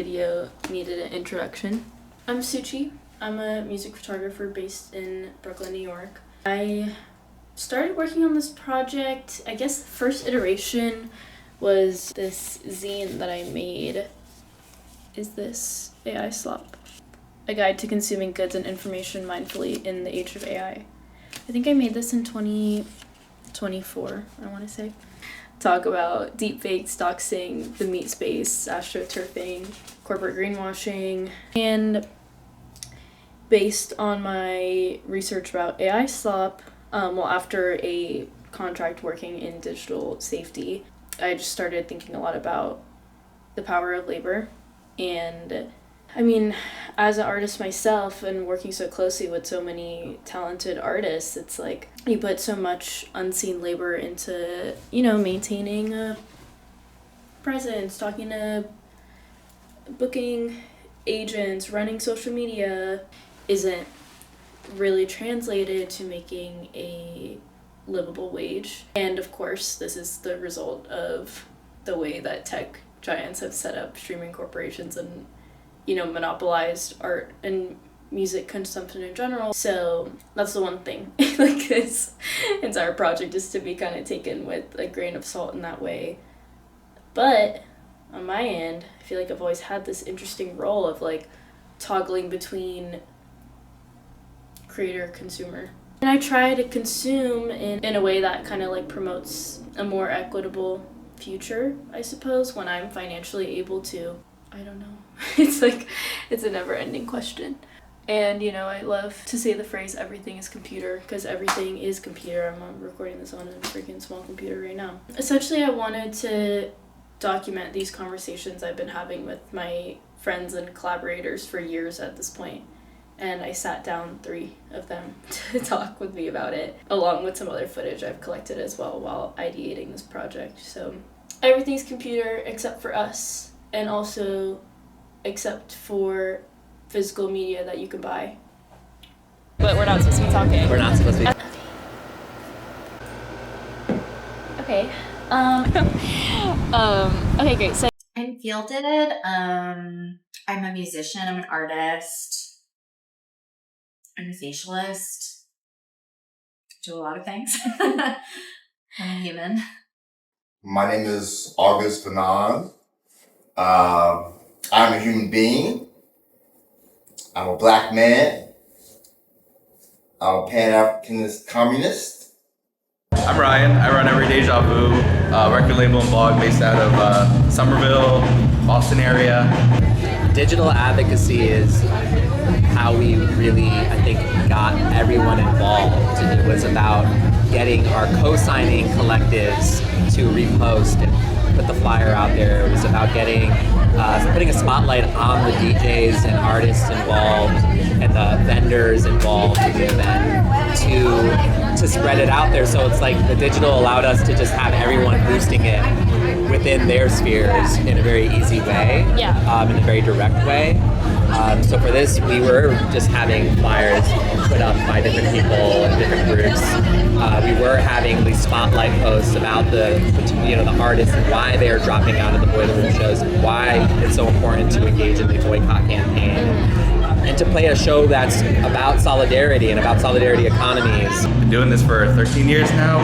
video needed an introduction. I'm Suchi. I'm a music photographer based in Brooklyn, New York. I started working on this project, I guess the first iteration was this zine that I made. Is this AI Slop? A guide to consuming goods and information mindfully in the age of AI. I think I made this in 2024, I want to say. Talk about deepfakes, doxing, the meat space, astroturfing, corporate greenwashing, and based on my research about AI slop, after a contract working in digital safety, I just started thinking a lot about the power of labor. And I mean, as an artist myself and working so closely with so many talented artists, it's like you put so much unseen labor into, maintaining a presence, talking to booking agents, running social media isn't really translated to making a livable wage. And of course, this is the result of the way that tech giants have set up streaming corporations and monopolized art and music consumption in general. So that's the one thing. Like, this entire project is to be kind of taken with a grain of salt in that way. But on my end, I feel like I've always had this interesting role of like toggling between creator consumer. And I try to consume in a way that kind of like promotes a more equitable future, I suppose, when I'm financially able to. I don't know. It's a never-ending question. And, I love to say the phrase, everything is computer, because everything is computer. I'm recording this on a freaking small computer right now. Essentially, I wanted to document these conversations I've been having with my friends and collaborators for years at this point. And I sat down 3 of them to talk with me about it, along with some other footage I've collected as well while ideating this project. So everything's computer except for us, and also except for physical media that you can buy. But we're not supposed to be talking. We're not supposed to be. Okay. Okay, great. So I'm fielded. I'm a musician. I'm an artist. I'm a facialist. Do a lot of things. I'm a human. My name is August Fanon. I'm a human being. I'm a black man. I'm a Pan-Africanist communist. I'm Ryan. I run Everyday Deja Vu, record label and blog based out of Somerville, Boston area. Digital advocacy is how we really, I think, got everyone involved. It was about getting our co-signing collectives to repost and put the flyer out there. It was about putting a spotlight on the DJs and artists involved and the vendors involved in the event to spread it out there. So it's like the digital allowed us to just have everyone boosting it within their spheres in a very easy way, in a very direct way. So for this, we were just having flyers put up by different people and different groups. We were having these spotlight posts about the artists and why they're dropping out of the Boiler Room shows, and why it's so important to engage in the boycott campaign, and to play a show that's about solidarity and about solidarity economies. Been doing this for 13 years now.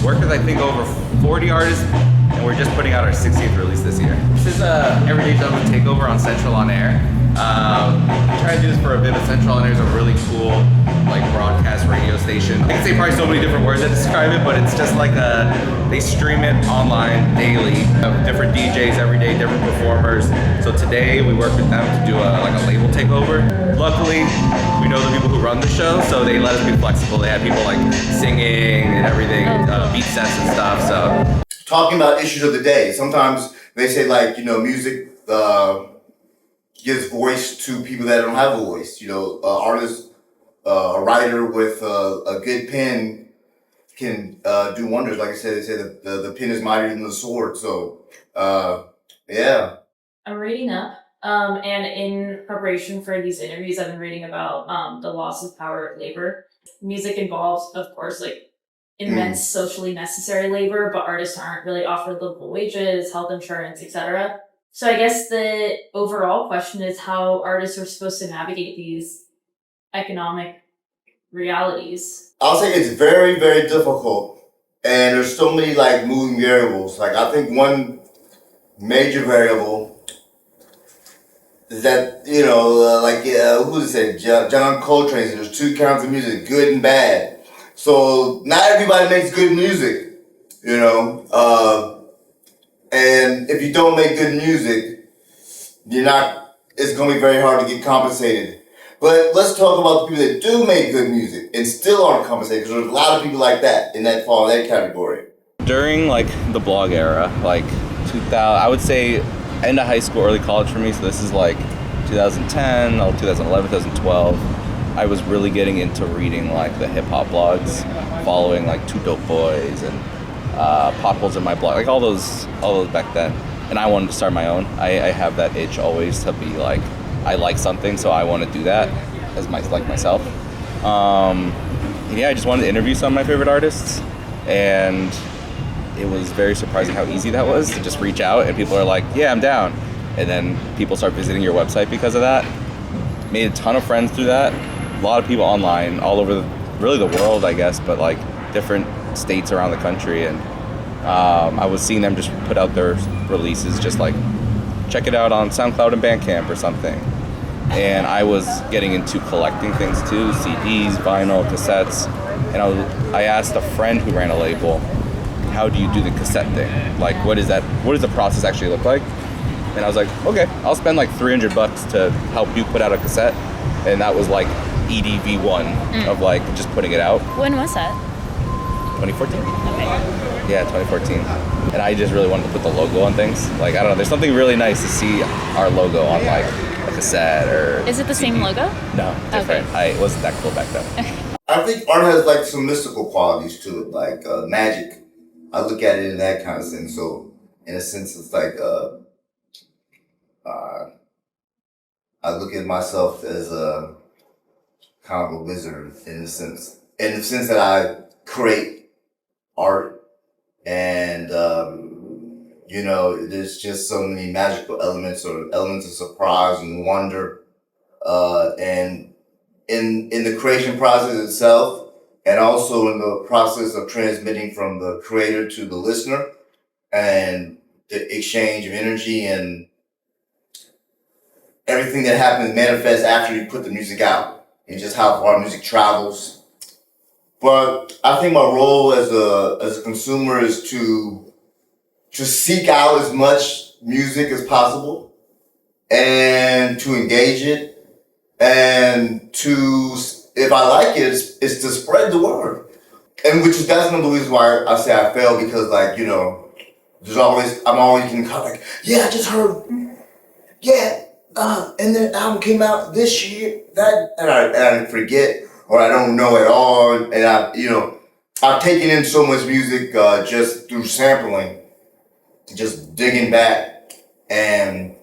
Work with I think over 40 artists, and we're just putting out our 60th release this year. This is Everyday Deja Vu takeover on Central on Air. I tried to do this for a bit, but Central on Air is a really cool broadcast radio station. I can say probably so many different words that describe it, but it's just like they stream it online daily. Different DJs every day, different performers. So today we worked with them to do a label takeover. Luckily, we know the people who run the show, so they let us be flexible. They had people singing and everything, beat sets and stuff. So Talking about issues of the day. Sometimes they say music gives voice to people that don't have a voice. Artists, a writer with a good pen can do wonders. Like I said, they say the pen is mightier than the sword. So, yeah. I'm reading up, and in preparation for these interviews, I've been reading about the loss of power of labor. Music involves, of course, immense socially necessary labor, but artists aren't really offered livable wages, health insurance, etc. So I guess the overall question is how artists are supposed to navigate these economic realities. I'll say it's very, very difficult. And there's so many like moving variables. Like I think one major variable is that, who did it say? John Coltrane said there's two kinds of music, good and bad. So not everybody makes good music, you know. And if you don't make good music, it's going to be very hard to get compensated. But let's talk about the people that do make good music and still aren't compensated, because there's a lot of people like that in that category. During like the blog era, like 2000, I would say end of high school, early college for me. So this is like 2010, 2011, 2012. I was really getting into reading like the hip hop blogs, following like Two Dope Boys and Potholes in my blog, like all those back then. And I wanted to start my own. I have that itch always to be like, I like something, so I want to do that as myself. I just wanted to interview some of my favorite artists, and it was very surprising how easy that was to just reach out and people are like, yeah, I'm down. And then people start visiting your website because of that. Made a ton of friends through that. A lot of people online, all over really the world, I guess, but like different states around the country. And I was seeing them just put out their releases, just like check it out on SoundCloud and Bandcamp or something. And I was getting into collecting things too, CDs, vinyl, cassettes. And I asked a friend who ran a label, how do you do the cassette thing? Like, what does the process actually look like? And I was like, okay, I'll spend like $300 to help you put out a cassette. And that was like EDV1 of like just putting it out. When was that? 2014. Okay. Yeah, 2014. And I just really wanted to put the logo on things. Like, I don't know, there's something really nice to see our logo on like a cassette or... Is it the same logo? No, different. Okay. It wasn't that cool back then. I think art has like some mystical qualities to it, like magic. I look at it in that kind of sense. So in a sense, it's like I look at myself as a kind of a wizard in the sense that I create art, and there's just so many magical elements or elements of surprise and wonder, and in the creation process itself, and also in the process of transmitting from the creator to the listener, and the exchange of energy and everything that happens manifests after you put the music out, and just how far music travels. But I think my role as a consumer is to seek out as much music as possible and to engage it, and to, if I like it, it's to spread the word. And that's one of the reasons why I say I fail, because I'm always getting caught like, yeah, I just heard, yeah, and the album came out this year, and I forget, or I don't know at all, and I've taken in so much music just through sampling, just digging back, and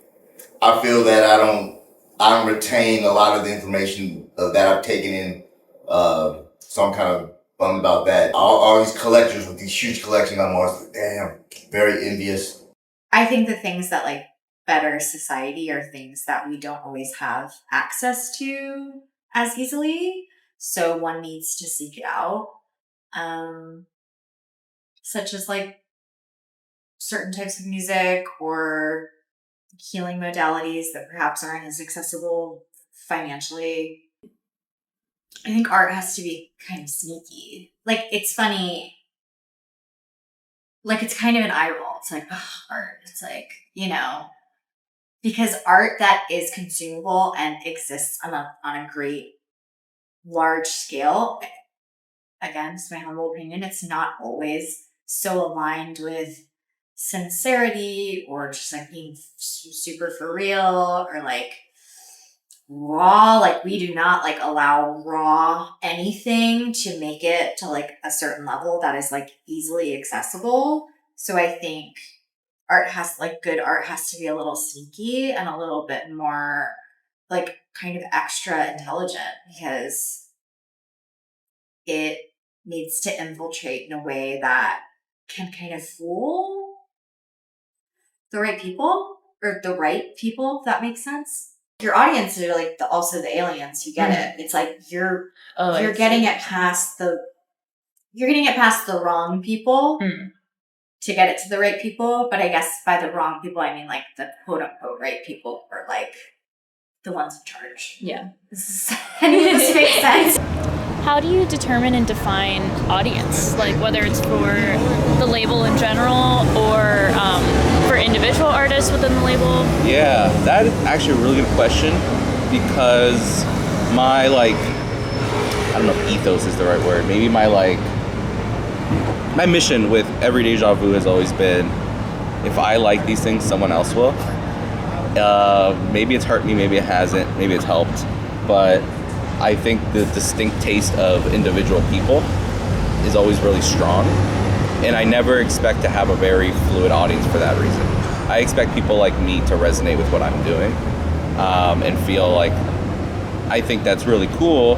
I feel that I don't retain a lot of the information that I've taken in, so I'm kind of bummed about that. All these collectors with these huge collections, I'm always like, damn, very envious. I think the things that like better society are things that we don't always have access to as easily. So one needs to seek it out. Such as like certain types of music or healing modalities that perhaps aren't as accessible financially. I think art has to be kind of sneaky. Like, it's funny. Like, it's kind of an eye roll. It's like, oh, art. It's like, because art that is consumable and exists on a great large scale, again, it's my humble opinion, it's not always so aligned with sincerity or just like being super for real or like raw. Like, we do not like allow raw anything to make it to like a certain level that is like easily accessible. So I think good art has to be a little sneaky and a little bit more like kind of extra intelligent, because it needs to infiltrate in a way that can kind of fool the right people. or the right people, if that makes sense. Your audience are like also the aliens. You get it. It's like you're getting it past the wrong people to get it to the right people. But I guess by the wrong people, I mean like the quote unquote right people, or like the ones in charge. Yeah. Does any of this make sense? How do you determine and define audience? Like whether it's for the label in general or for individual artists within the label? Yeah, that is actually a really good question, because my I don't know if ethos is the right word. Maybe my mission with Every Deja Vu has always been, if I like these things, someone else will. Maybe it's hurt me, maybe it hasn't, maybe it's helped, but I think the distinct taste of individual people is always really strong, and I never expect to have a very fluid audience for that reason. I expect people like me to resonate with what I'm doing, and feel like, I think that's really cool.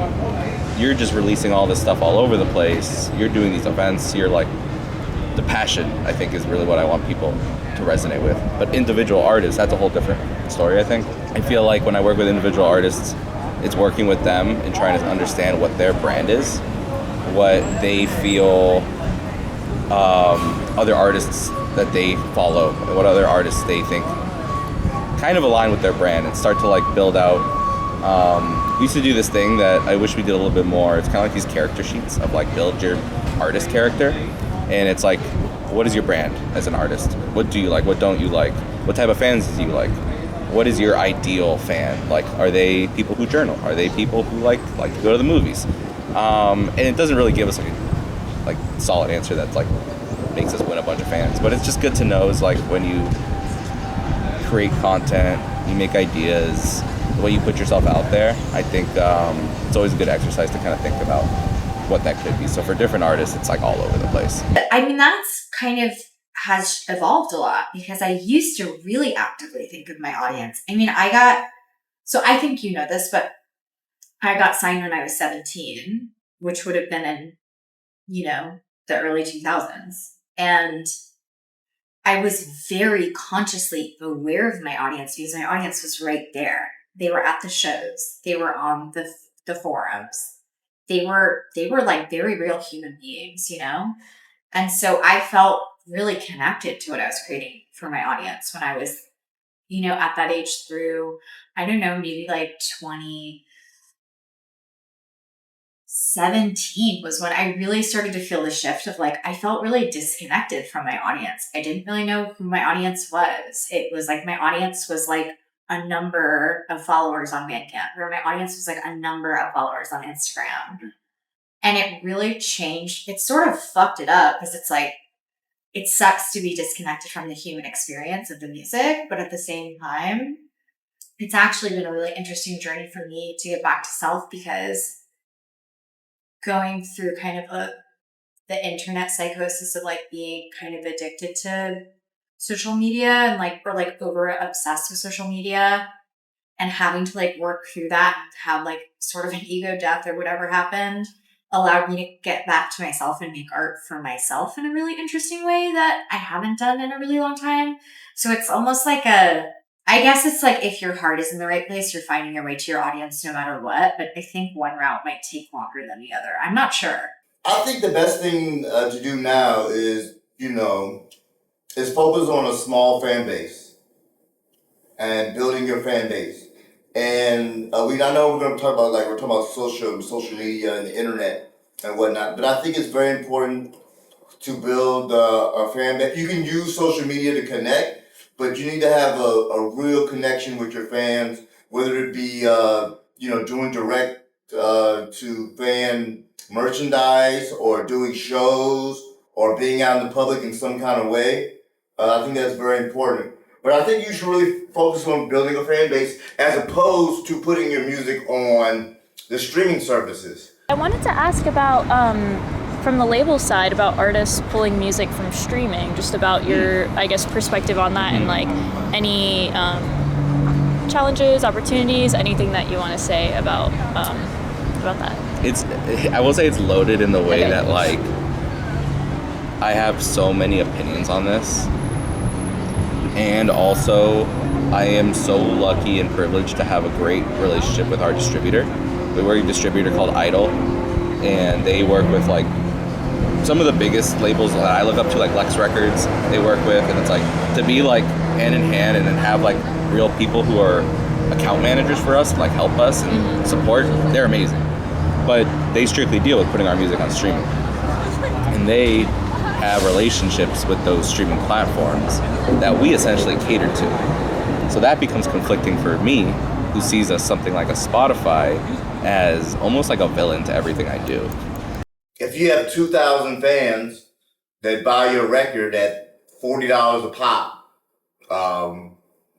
You're just releasing all this stuff all over the place. You're doing these events. You're like, the passion, I think, is really what I want people to resonate with. But individual artists, that's a whole different story, I think. I feel like when I work with individual artists, it's working with them and trying to understand what their brand is, what they feel other artists that they follow, what other artists they think kind of align with their brand, and start to build out. We used to do this thing that I wish we did a little bit more. It's kind of like these character sheets of build your artist character. And it's like, what is your brand as an artist? What do you like? What don't you like? What type of fans do you like? What is your ideal fan? Are they people who journal? Are they people who like to go to the movies? And it doesn't really give us a solid answer that makes us win a bunch of fans. But it's just good to know is when you create content, you make ideas, the way you put yourself out there, I think it's always a good exercise to kind of think about what that could be. So for different artists, it's all over the place. I mean, that's kind of has evolved a lot, because I used to really actively think of my audience. I mean, so I think you know this, but I got signed when I was 17, which would have been in, the early 2000s. And I was very consciously aware of my audience, because my audience was right there. They were at the shows. They were on the forums. They were very real human beings, And so I felt really connected to what I was creating for my audience when I was, at that age through, I don't know, maybe 2017 was when I really started to feel the shift of I felt really disconnected from my audience. I didn't really know who my audience was. It was my audience was a number of followers on Bandcamp, or my audience was a number of followers on Instagram. And it really changed. It sort of fucked it up, because it's it sucks to be disconnected from the human experience of the music. But at the same time, it's actually been a really interesting journey for me to get back to self, because going through kind of the internet psychosis of being kind of addicted to social media and or over obsessed with social media, and having to work through that and have sort of an ego death or whatever happened, allowed me to get back to myself and make art for myself in a really interesting way that I haven't done in a really long time. So it's almost I guess it's if your heart is in the right place, you're finding your way to your audience no matter what. But I think one route might take longer than the other. I'm not sure. I think the best thing to do now is, is focus on a small fan base and building your fan base. And I know we're going to talk about social media and the internet and whatnot, but I think it's very important to build a fan base. You can use social media to connect, but you need to have a real connection with your fans, whether it be doing direct to fan merchandise, or doing shows, or being out in the public in some kind of way. I think that's very important. But I think you should really focus on building a fan base as opposed to putting your music on the streaming services. I wanted to ask about, from the label side, about artists pulling music from streaming, just about your, I guess, perspective on that, and any challenges, opportunities, anything that you want to say about that. I will say it's loaded in the way that I have so many opinions on this, and also I am so lucky and privileged to have a great relationship with our distributor. We work with a distributor called Idol, and they work with like some of the biggest labels that I look up to, like Lex Records, they work with, and it's like to be like hand in hand and then have like real people who are account managers for us, like help us and support, they're amazing. But they strictly deal with putting our music on streaming. And they have relationships with those streaming platforms that we essentially cater to. So that becomes conflicting for me, who sees us something like a Spotify as almost like a villain to everything I do. If you have 2,000 fans that buy your record at $40 a pop,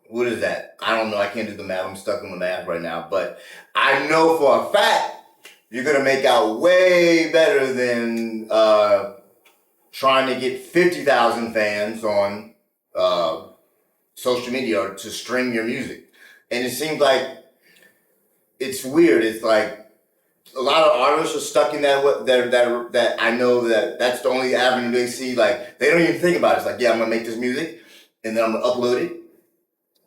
what is that? I don't know. I can't do the math. I'm stuck on the math right now. But I know for a fact you're going to make out way better than trying to get 50,000 fans on social media to stream your music. And it seems like it's weird. It's like a lot of artists are stuck in that I know that's the only avenue they see. Like, they don't even think about it. It's like, yeah, I'm going to make this music, and then I'm going to upload it,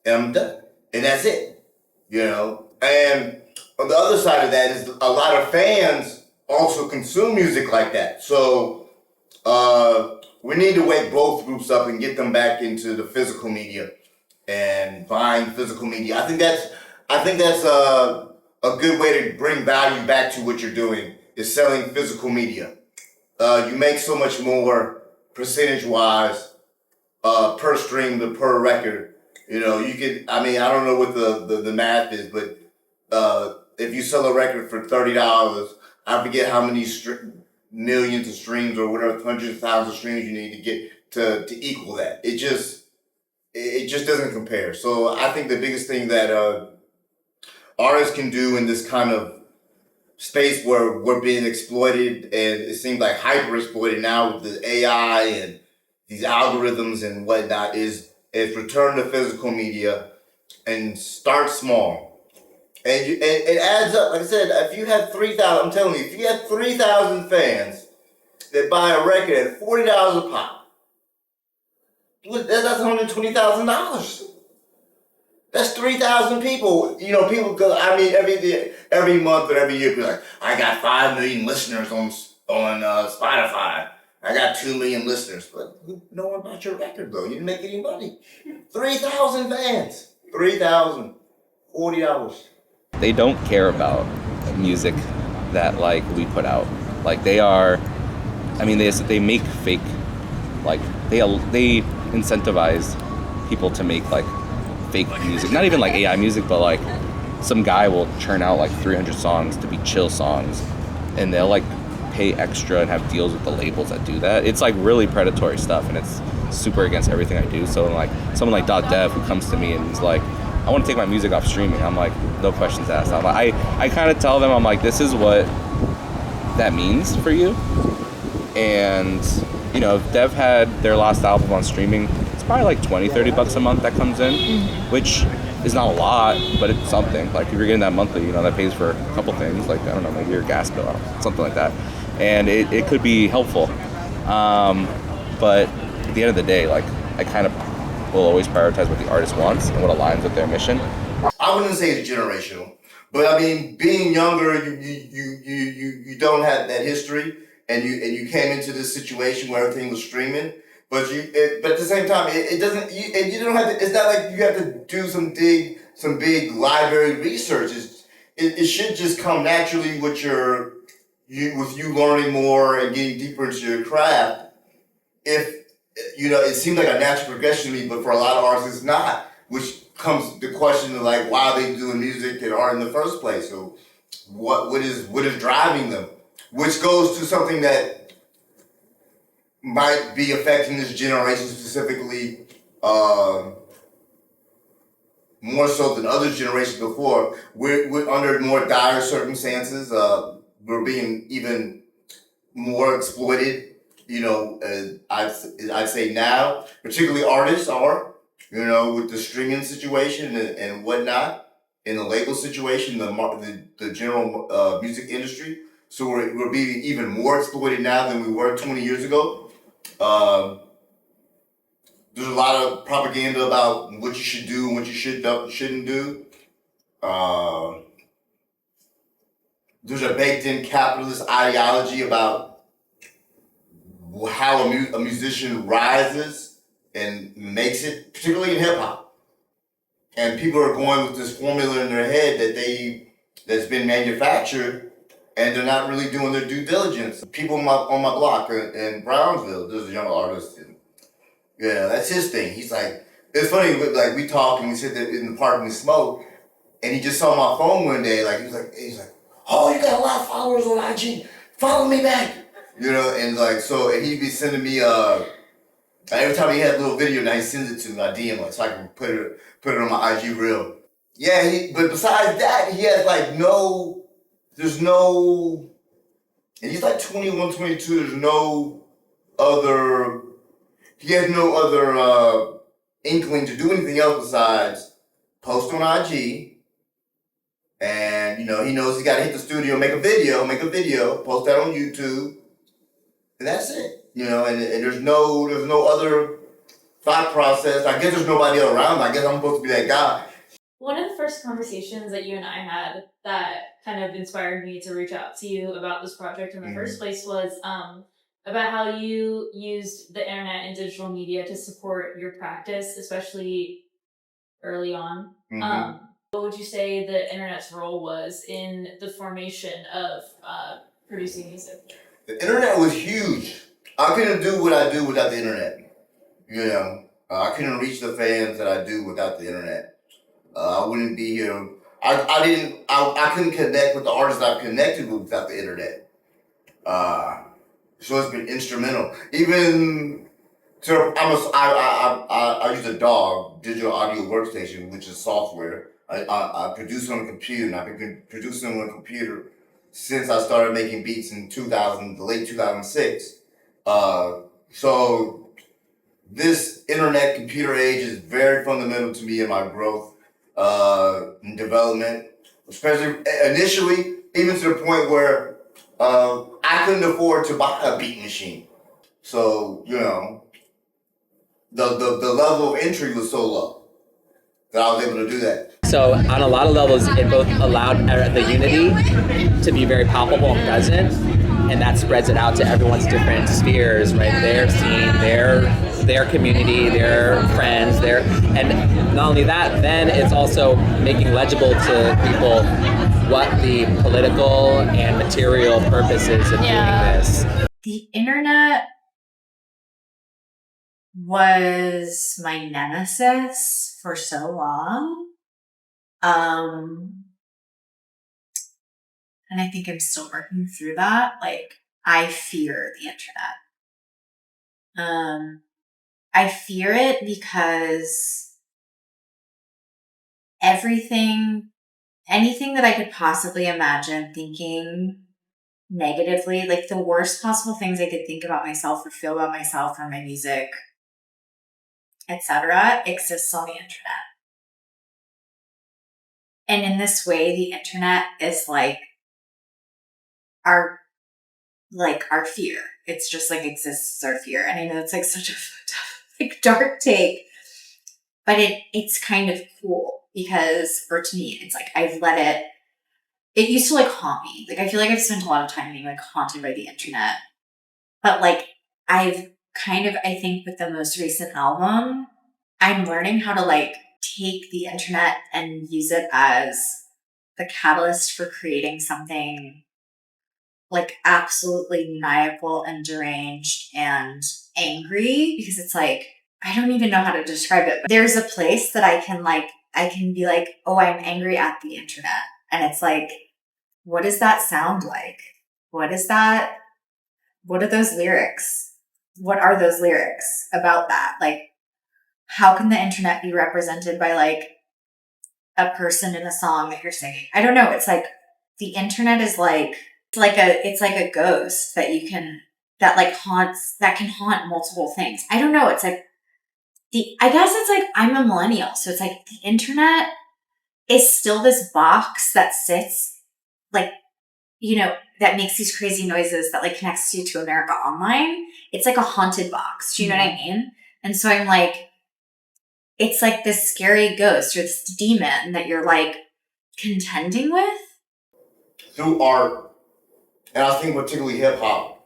and I'm done. And that's it, you know? And on the other side of that is a lot of fans also consume music like that. So we need to wake both groups up and get them back into the physical media and buying physical media. I think that's a good way to bring value back to what you're doing is selling physical media. You make so much more percentage-wise per stream than per record. You know, you could, I mean, I don't know what the math is, but if you sell a record for $30, I forget how many millions of streams or whatever, hundreds of thousands of streams you need to get to equal that. It just doesn't compare. So I think the biggest thing that artists can do in this kind of space where we're being exploited, and it seems like hyper exploited now with the AI and these algorithms and whatnot, is return to physical media and start small. And it adds up. Like I said, if you have 3,000, I'm telling you, if you have 3,000 fans that buy a record at $40 a pop, that's $120,000. That's 3,000 people. You know, people go, I mean, every month or every year, be like, I got 5 million listeners on Spotify. I got 2 million listeners. But no one bought your record, though. You didn't make any money. 3,000 fans. 3,000. $40. They don't care about music that like we put out. Like they are, I mean, they make fake, like they incentivize people to make like fake music. Not even like AI music, but like some guy will churn out like 300 songs to be chill songs, and they'll like pay extra and have deals with the labels that do that. It's like really predatory stuff, and it's super against everything I do. So like someone like .dev who comes to me and is like, I want to take my music off streaming. I'm like, no questions asked. I'm like, I kind of tell them, I'm like, this is what that means for you. And, you know, if Dev had their last album on streaming, it's probably like $20-$30 a month that comes in, which is not a lot, but it's something. Like if you're getting that monthly, you know, that pays for a couple things, like, I don't know, maybe your gas bill, something like that. And it could be helpful. But at the end of the day, like, I kind of will always prioritize what the artist wants and what aligns with their mission. I wouldn't say it's generational, but I mean, being younger, you don't have that history, and you came into this situation where everything was streaming. But at the same time, it doesn't. You don't have to. It's not like you have to do some big library research. It should just come naturally with you learning more and getting deeper into your craft. If you know, it seems like a natural progression to me, but for a lot of artists, it's not. Which comes the question of like, why are they doing music and art in the first place? So, what is driving them? Which goes to something that might be affecting this generation specifically, more so than other generations before. We're under more dire circumstances. We're being even more exploited. You know, I'd say now, particularly artists are, you know, with the streaming situation and whatnot, in the label situation, the general music industry. So we're being even more exploited now than we were 20 years ago. The there's a lot of propaganda about what you should do and what you shouldn't do. There's a baked-in capitalist ideology about how a musician rises and makes it, particularly in hip-hop. And people are going with this formula in their head that's been manufactured, and they're not really doing their due diligence. People on my block in Brownsville, there's a young artist, and yeah, that's his thing. He's like, it's funny, like we talk and we sit there in the park and we smoke, and he just saw my phone one day, like he's like, oh, you got a lot of followers on IG, follow me back, you know, and like so, and he'd be sending me every time he had a little video, now he sends it to me, I DM like so I can put it on my IG reel. Yeah, but besides that, he has like there's no, and he's like 21, 22, there's no other, he has no other inkling to do anything else besides post on IG, and you know, he knows he gotta hit the studio, make a video, post that on YouTube, and that's it. You know, and there's no other thought process. I guess there's nobody around. I guess I'm supposed to be that guy. One of the first conversations that you and I had that kind of inspired me to reach out to you about this project in the first place was about how you used the internet and digital media to support your practice, especially early on. What would you say the internet's role was in the formation of producing music? The internet was huge. I couldn't do what I do without the internet. You know, I couldn't reach the fans that I do without the internet. I wouldn't be here. I couldn't connect with the artists I've connected with without the internet. So it's been instrumental. Even I use a DAW, digital audio workstation, which is software. I produce on a computer, and I've been producing on a computer since I started making beats in the late 2006. So this internet computer age is very fundamental to me in my growth and development, especially initially, even to the point where I couldn't afford to buy a beat machine. So, you know, the level of entry was so low that I was able to do that. So on a lot of levels, it both allowed the unity to be very palpable and present, and that spreads it out to everyone's different spheres, right? Their scene, their community, their friends, and not only that, then it's also making legible to people what the political and material purpose is of doing this. The internet was my nemesis for so long. And I think I'm still working through that. Like, I fear the internet. I fear it because anything that I could possibly imagine thinking negatively, like the worst possible things I could think about myself or feel about myself or my music, etc., exists on the internet. And in this way, the internet is like our fear. It's just like exists as our fear. And I know it's like such a like dark take, but it's kind of cool because, or to me, it's like I've let it used to like haunt me. Like I feel like I've spent a lot of time being like haunted by the internet. But like I've kind of, I think with the most recent album, I'm learning how to like take the internet and use it as the catalyst for creating something like absolutely maniacal and deranged and angry, because it's like, I don't even know how to describe it, but there's a place that I can be like, oh, I'm angry at the internet. And it's like, what does that sound like? What is that? What are those lyrics? What are those lyrics about that? Like, how can the internet be represented by like a person in a song that you're singing? I don't know. It's like the internet is like, it's like a ghost that can haunt multiple things. I don't know. It's like I guess it's like I'm a millennial. So it's like the internet is still this box that sits like, you know, that makes these crazy noises that like connects you to America Online. It's like a haunted box. Do you know what I mean? And so I'm like, it's like this scary ghost or this demon that you're like contending with. Through art, and I think particularly hip hop,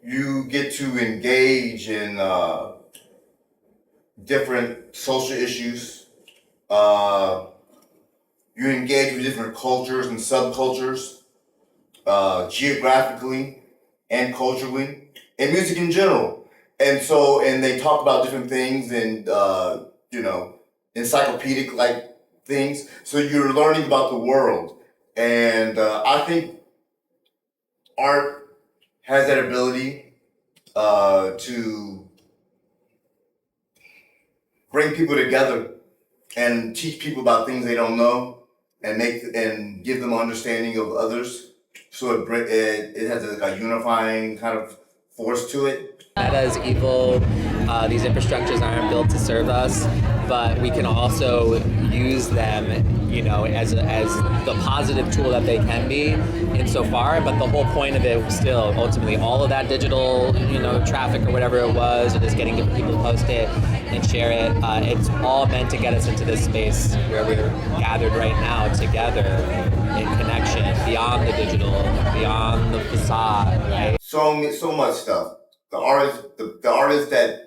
you get to engage in different social issues. You engage with different cultures and subcultures, geographically and culturally, and music in general. And they talk about different things and, encyclopedic like things. So you're learning about the world. And I think art has that ability to bring people together and teach people about things they don't know and give them understanding of others. So it has a unifying kind of force to it. Meta is evil. These infrastructures aren't built to serve us, but we can also use them, as the positive tool that they can be insofar. But the whole point of it was still ultimately all of that digital, traffic or whatever it was, or just getting different people to post it and share it. It's all meant to get us into this space where we're gathered right now together in connection, beyond the digital, beyond the facade, right? So much stuff. The artists that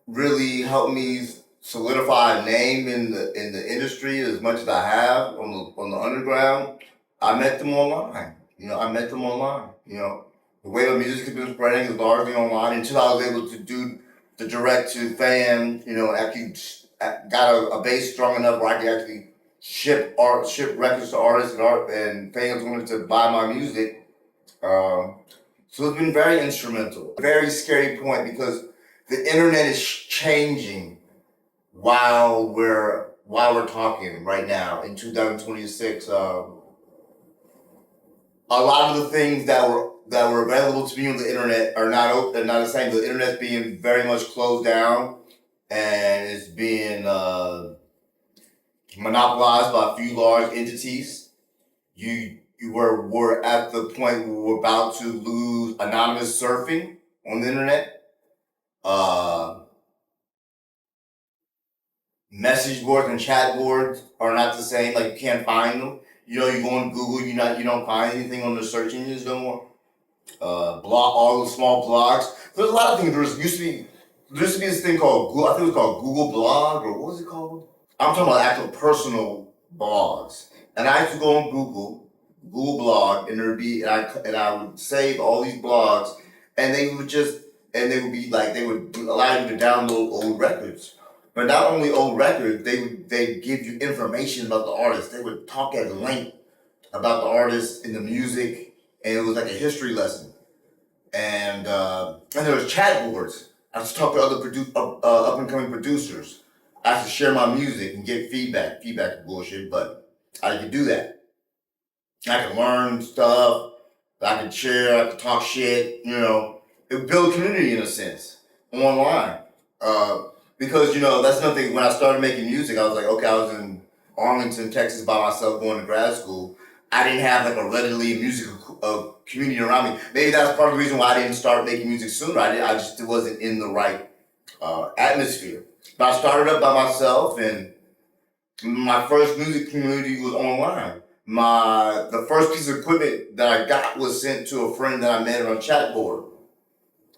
really helped me solidify a name in the industry as much as I have on the underground, I met them online. The way the music has been spreading is largely online until I was able to do the direct to fan, actually got a base strong enough where I could actually ship records to artists and fans wanted to buy my music. So it's been very instrumental. Very scary point because the internet is changing while we're talking right now in 2026. A lot of the things that were available to me on the internet are not open. They're not the same. The internet's being very much closed down, and it's being monopolized by a few large entities. We're at the point where we're about to lose anonymous surfing on the internet. Message boards and chat boards are not the same. Like you can't find them. You go on Google, you don't find anything on the search engines no more. All the small blogs. There's a lot of things. There used to be this thing called Google. I think it was called Google Blog, or what was it called? I'm talking about actual personal blogs. And I used to go on Google Blog, and I would save all these blogs, and they would allow you to download old records. But not only old records, they give you information about the artist. They would talk at length about the artist and the music, and it was like a history lesson. And there was chat boards. I used to talk to other up and coming producers. I used to share my music and get feedback. Feedback is bullshit, but I could do that. I could learn stuff. I could share. I could talk shit. It would build community in a sense online. Because that's nothing. When I started making music, I was like, okay, I was in Arlington, Texas by myself going to grad school. I didn't have like a readily musical community around me. Maybe that's part of the reason why I didn't start making music sooner. It wasn't in the right atmosphere. But I started up by myself, and my first music community was online. The first piece of equipment that I got was sent to a friend that I met on a chat board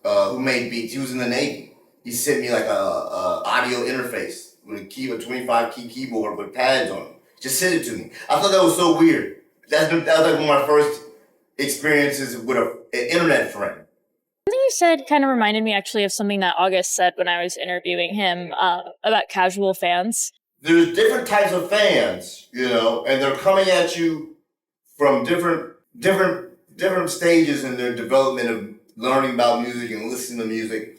who made beats. He was in the Navy. He sent me like a audio interface with a 25 key keyboard with pads on it. Just sent it to me. I thought that was so weird. That was like one of my first experiences with an internet friend. Something you said kind of reminded me actually of something that August said when I was interviewing him about casual fans. There's different types of fans, and they're coming at you from different stages in their development of learning about music and listening to music.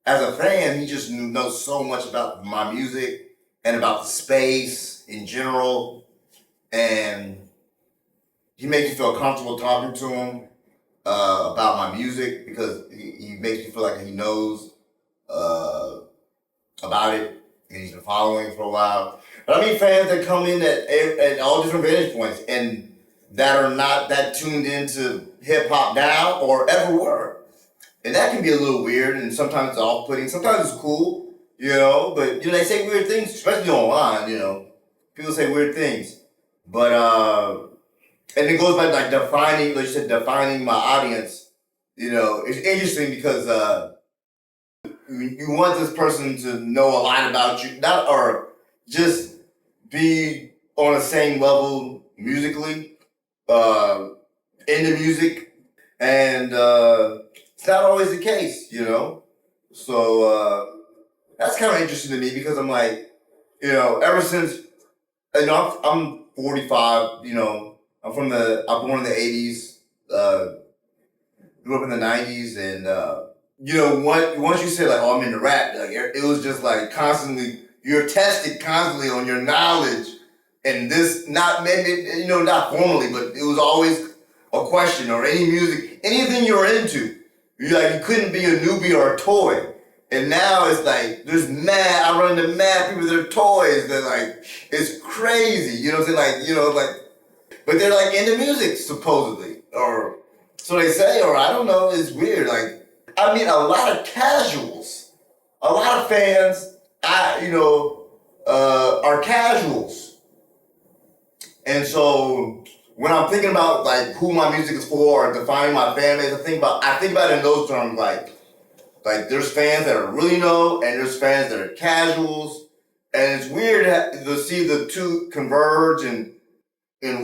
As a fan, he just knows so much about my music and about the space in general, and he makes me feel comfortable talking to him about my music because he makes me feel like he knows about it and he's been following for a while. But I mean fans that come in at all different vantage points and that are not that tuned into hip hop now or ever were. And that can be a little weird and sometimes it's off-putting. Sometimes it's cool, you know, but, you know, they say weird things, especially online, you know. People say weird things. But, and it goes back like defining, like you said, defining my audience, you know, it's interesting because, you want this person to know a lot about you, not, or just be on the same level musically, in the music, and it's not always the case, you know. So that's kind of interesting to me because I'm like, you know, ever since, you know, I'm 45, you know, I'm born in the 80s, grew up in the 90s, and you know, once you say like, oh, I'm into rap, like it was just like constantly, you're tested constantly on your knowledge, and this not maybe, you know, not formally, but it was always a question, or any music, anything you were into, you couldn't be a newbie or a toy. And now it's like I run into mad people with their toys that like it's crazy, you know what I'm saying? Like, you know, like, but they're like into music supposedly, or so they say, or I don't know, it's weird. Like, I mean, a lot of casuals, a lot of fans, are casuals. And so when I'm thinking about like who my music is for or defining my fan base, I think about it in those terms, like there's fans that are really know, and there's fans that are casuals. And it's weird to see the two converge and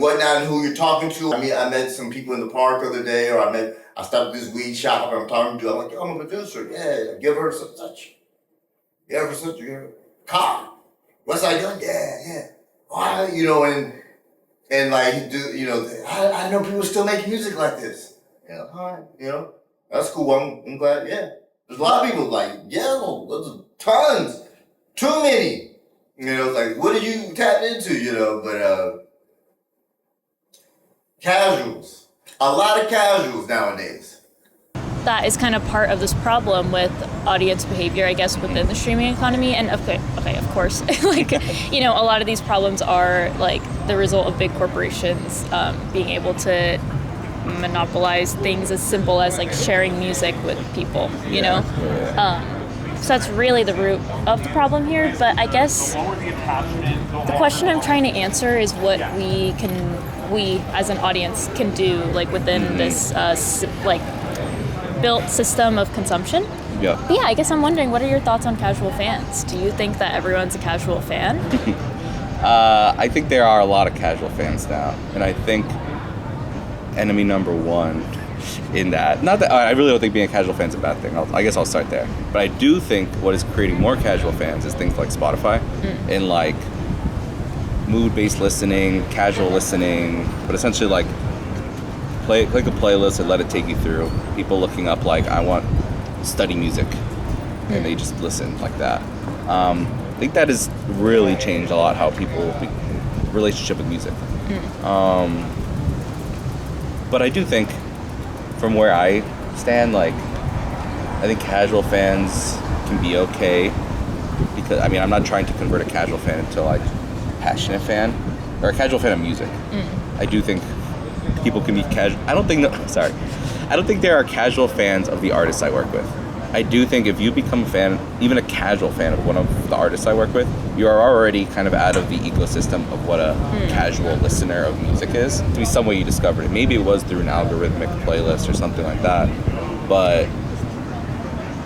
whatnot, and who you're talking to. I mean, I met some people in the park the other day, or I stopped at this weed shop I'm talking to. I'm like, I'm a producer. Yeah, give her such. Yeah, for such a car. What's I doing? Yeah. Why, you know, and like, you know, I know people still make music like this. You know, all right, you know, that's cool. I'm glad. Yeah, there's a lot of people like, yeah, there's tons, too many. You know, like, what are you tapped into? You know, but casuals. A lot of casuals nowadays. That is kind of part of this problem with audience behavior, I guess, within the streaming economy. And okay, of course, like, you know, a lot of these problems are like the result of big corporations being able to monopolize things as simple as like sharing music with people, you know? So that's really the root of the problem here. But I guess the question I'm trying to answer is what we as an audience can do, like within this like built system of consumption. Yeah. But yeah, I guess I'm wondering, what are your thoughts on casual fans? Do you think that everyone's a casual fan? I think there are a lot of casual fans now, and I think enemy number one in that, not that I really don't think being a casual fan is a bad thing. I guess I'll start there. But I do think what is creating more casual fans is things like Spotify and like mood-based listening, casual listening, but essentially like click a playlist and let it take you through. People looking up like, I want study music, and they just listen like that. I think that has really changed a lot how people relationship with music. But I do think, from where I stand, like, I think casual fans can be okay, because I mean, I'm not trying to convert a casual fan into like a passionate fan or a casual fan of music. I do think people can be casual. I don't think there are casual fans of the artists I work with. I do think if you become a fan, even a casual fan of one of the artists I work with, you are already kind of out of the ecosystem of what a casual listener of music is. To be some way you discovered it. Maybe it was through an algorithmic playlist or something like that. But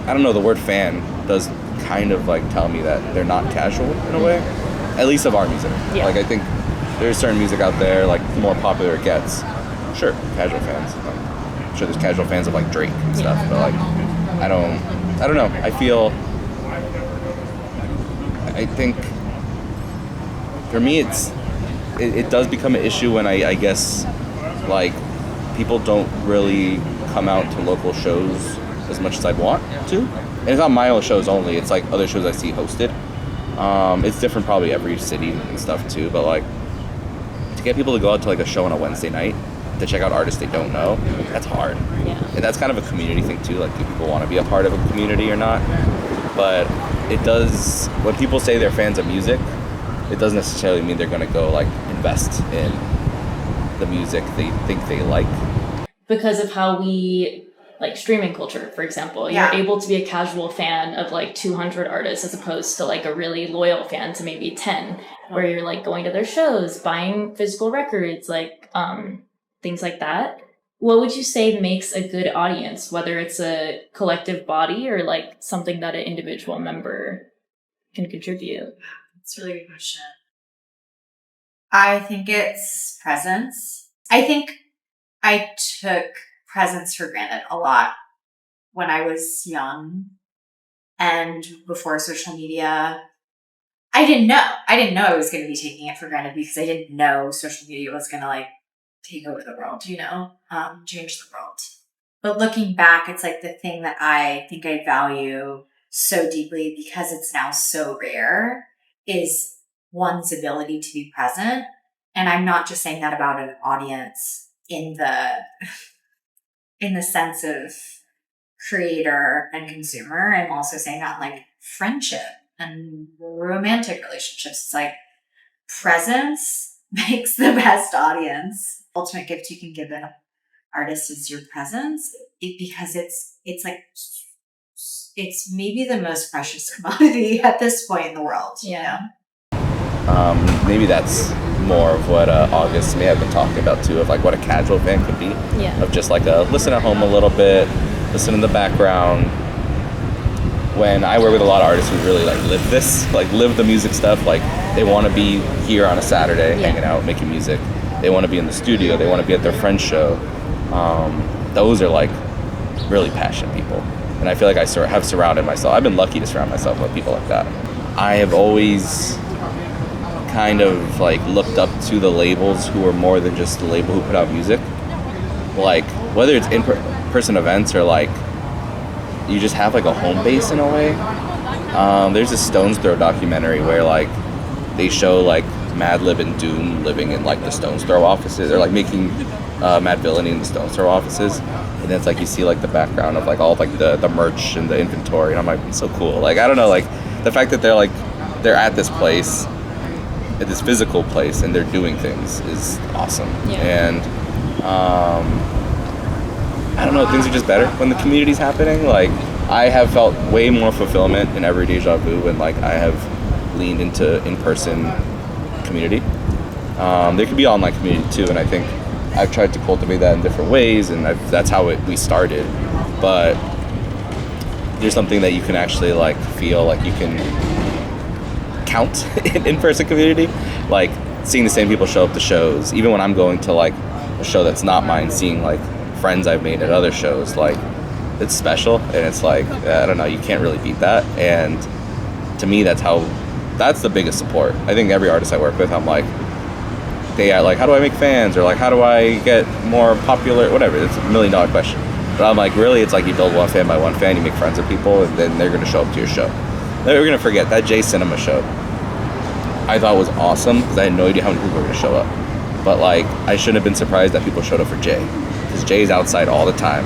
I don't know, the word fan does kind of like tell me that they're not casual in a way. At least of our music. Yeah. Like, I think there's certain music out there, like the more popular it gets, sure, casual fans. I'm sure there's casual fans of like Drake and stuff, but like I don't know. I think for me it does become an issue when I guess like people don't really come out to local shows as much as I'd want to. And it's not my own shows only, it's like other shows I see hosted. It's different probably every city and stuff too, but like to get people to go out to like a show on a Wednesday night to check out artists they don't know, that's hard. Yeah. And that's kind of a community thing too, like do people want to be a part of a community or not? But it does, when people say they're fans of music, it doesn't necessarily mean they're going to go like invest in the music they think they like. Because of how we like streaming culture, for example. Yeah. You're able to be a casual fan of like 200 artists as opposed to like a really loyal fan to maybe 10, where you're like going to their shows, buying physical records, like things like that. What would you say makes a good audience, whether it's a collective body or like something that an individual member can contribute? That's a really good question. I think it's presence. I think I took presence for granted a lot when I was young and before social media. I didn't know I was going to be taking it for granted because I didn't know social media was going to like take over the world, change the world. But looking back, it's like the thing that I think I value so deeply because it's now so rare is one's ability to be present. And I'm not just saying that about an audience in the sense of creator and consumer. I'm also saying that like friendship and romantic relationships. It's like presence makes the best audience. Ultimate gift you can give an artist is your presence, because it's like it's maybe the most precious commodity at this point in the world. Yeah. Maybe that's more of what August may have been talking about too, of like what a casual fan could be. Yeah. Of just like a listen at home a little bit, listen in the background. When I work with a lot of artists who really like live this, like live the music stuff, like they want to be here on a Saturday hanging out, making music. They want to be in the studio. They want to be at their friend's show. Those are like really passionate people. And I feel like I have surrounded myself. I've been lucky to surround myself with people like that. I have always kind of like looked up to the labels who are more than just the label who put out music. Like whether it's in-person events or like you just have like a home base in a way. There's a Stones Throw documentary where like they show like Madlib and Doom living in like the Stones Throw offices, or like making Mad Villainy in the Stones Throw offices, and then it's like you see like the background of like all of, like the merch and the inventory, and I'm like, it's so cool. Like I don't know, like the fact that they're at this place, at this physical place, and they're doing things is awesome. And I don't know, things are just better when the community's happening. Like I have felt way more fulfillment in every Deja Vu when like I have leaned into in-person community. There could be online community too, and I think I've tried to cultivate that in different ways, and that's how we started. But there's something that you can actually like feel like you can count in in-person community, like seeing the same people show up to shows. Even when I'm going to like a show that's not mine, seeing like friends I've made at other shows, like it's special, and it's like I don't know, you can't really beat that. And to me, that's the biggest support. I think every artist I work with, I'm like, they are like, how do I make fans, or like how do I get more popular, whatever. It's $1 million question. But I'm like, really, it's like you build one fan by one fan, you make friends with people, and then they're gonna show up to your show. We're gonna forget that Jay Cinema show. I thought was awesome because I had no idea how many people were gonna show up. But like, I shouldn't have been surprised that people showed up for Jay, because Jay's outside all the time.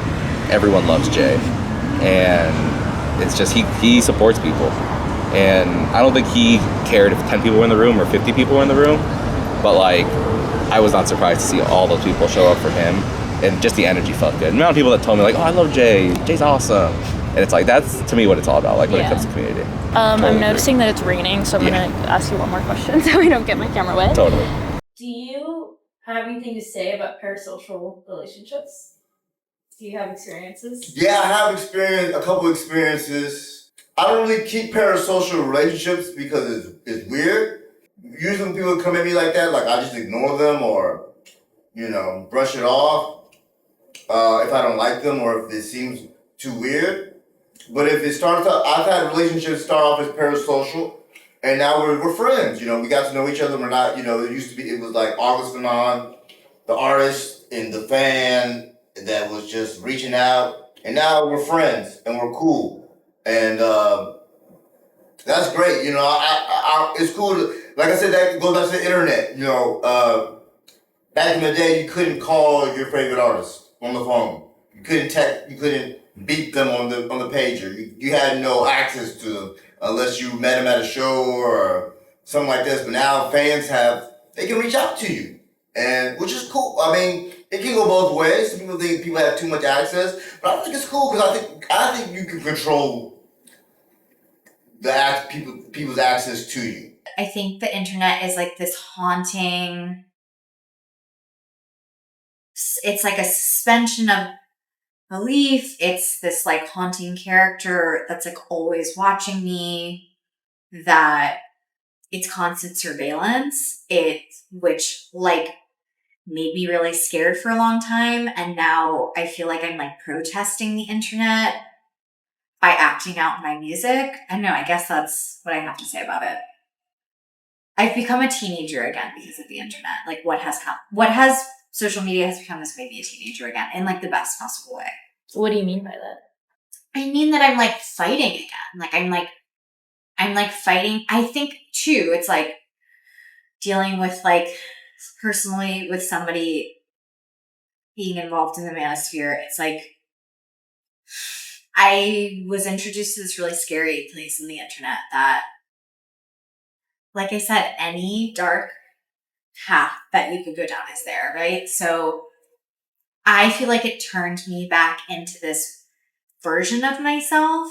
Everyone loves Jay, and it's just he supports people. And I don't think he cared if 10 people were in the room or 50 people were in the room, but like, I was not surprised to see all those people show up for him, and just the energy felt good. The amount of people that told me like, oh, I love Jay, Jay's awesome. And it's like, that's to me what it's all about, like when it comes to community. I'm noticing that it's raining, so I'm gonna ask you one more question so we don't get my camera wet. Totally. Do you have anything to say about parasocial relationships? Do you have experiences? Yeah, I have a couple experiences. I don't really keep parasocial relationships because it's weird. Usually when people come at me like that, like I just ignore them or, brush it off if I don't like them or if it seems too weird. But if it starts out, I've had relationships start off as parasocial, and now we're friends. We got to know each other. We're not, it was like August Fanon, the artist, and the fan that was just reaching out, and now we're friends and we're cool, and that's great. It's cool to, like I said, that goes back to the internet. Back in the day, you couldn't call your favorite artist on the phone. You couldn't text. You couldn't beat them on the pager. You had no access to them unless you met them at a show or something like this. But now fans they can reach out to you, and which is cool. I mean, it can go both ways. Some people think people have too much access, but I think it's cool because I think you can control people's access to you. I think the internet is like this haunting. It's like a suspension of belief. It's this like haunting character that's like always watching me. That it's constant surveillance. Which like made me really scared for a long time, and now I feel like I'm like protesting the internet by acting out my music. I don't know. I guess that's what I have to say about it. I've become a teenager again because of the internet. Like what has social media has become this made me a teenager again in like the best possible way. What do you mean by that? I mean that I'm like fighting again. Like I'm like fighting. I think too, it's like dealing with like personally with somebody being involved in the manosphere. It's like I was introduced to this really scary place on the internet that, like I said, any dark path that you could go down is there, right? So I feel like it turned me back into this version of myself.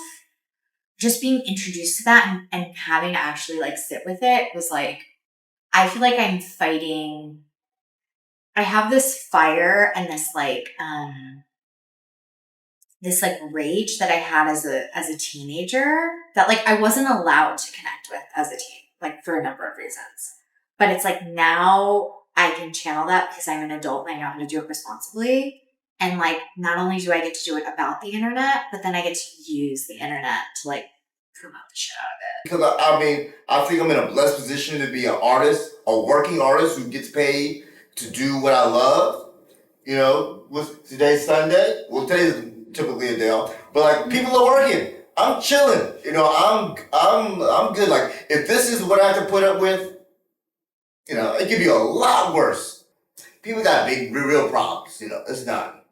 Just being introduced to that and having to actually like sit with it was like, I feel like I'm fighting. I have this fire and this rage that I had as a teenager that like I wasn't allowed to connect with as a teen, like for a number of reasons. But it's like now I can channel that because I'm an adult and I know how to do it responsibly. And like not only do I get to do it about the internet, but then I get to use the internet to like promote the shit out of it. Because I think I'm in a blessed position to be an artist, a working artist who gets paid to do what I love. You know, with today's Sunday. Well, today's typically a day off, but like people are working. I'm chilling. You know, I'm good. Like if this is what I have to put up with, you know, it could be a lot worse. People got big, real problems. You know, it's not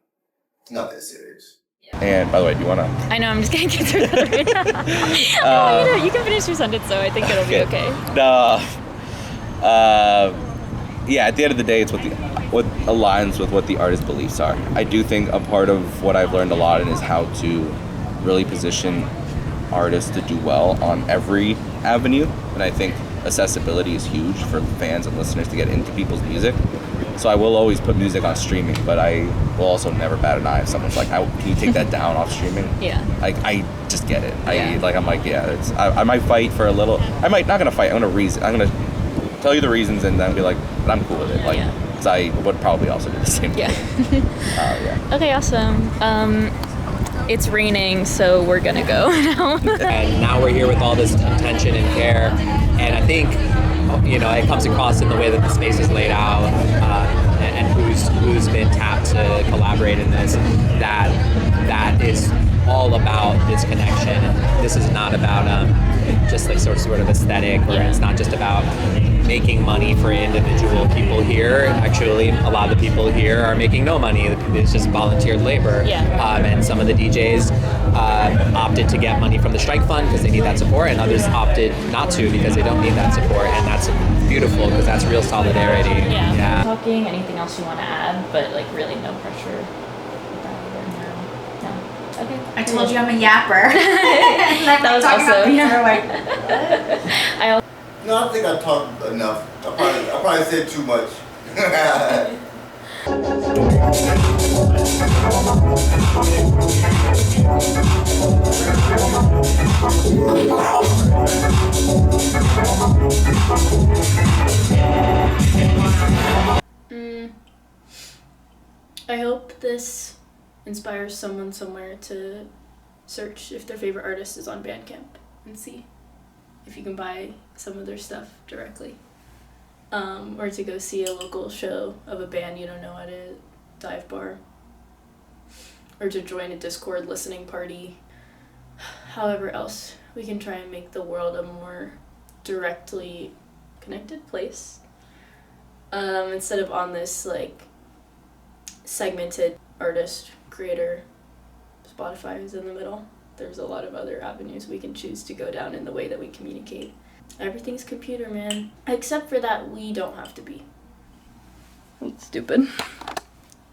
that serious. And by the way, do you want to? I know, I'm just going to get through that right now. You can finish your sentence, though. I think it'll be okay. Yeah, at the end of the day, it's what aligns with what the artist's beliefs are. I do think a part of what I've learned a lot in is how to really position artists to do well on every avenue. And I think accessibility is huge for fans and listeners to get into people's music. So I will always put music on streaming, but I will also never bat an eye if someone's like, can you take that down off streaming? Yeah. Like, I just get it. I might fight for a little. I'm not going to fight. I'm going to tell you the reasons and then be like, but I'm cool with it. Like, because I would probably also do the same thing. Yeah. Okay, awesome. It's raining, so we're going to go now. And now we're here with all this attention and care. And I think, you know, it comes across in the way that the space is laid out and who's been tapped to collaborate in this, that is all about this connection. And this is not about just like sort of aesthetic, or it's not just about making money for individual people here. Actually, a lot of the people here are making no money. It's just volunteered labor. And some of the DJs opted to get money from the strike fund because they need that support, and others opted not to because they don't need that support. And that's beautiful because that's real solidarity. Yeah. Talking, anything else you want to add, but like really no pressure. Okay. I told you I'm a yapper. That was awesome. No, I think I talked enough. I probably said too much. I hope this inspires someone somewhere to search if their favorite artist is on Bandcamp and see if you can buy some of their stuff directly. Or to go see a local show of a band you don't know at a dive bar. Or to join a Discord listening party. However else we can try and make the world a more directly connected place. Instead of on this like segmented artist, creator, Spotify is in the middle. There's a lot of other avenues we can choose to go down in the way that we communicate. Everything's computer, man. Except for that we don't have to be. It's stupid.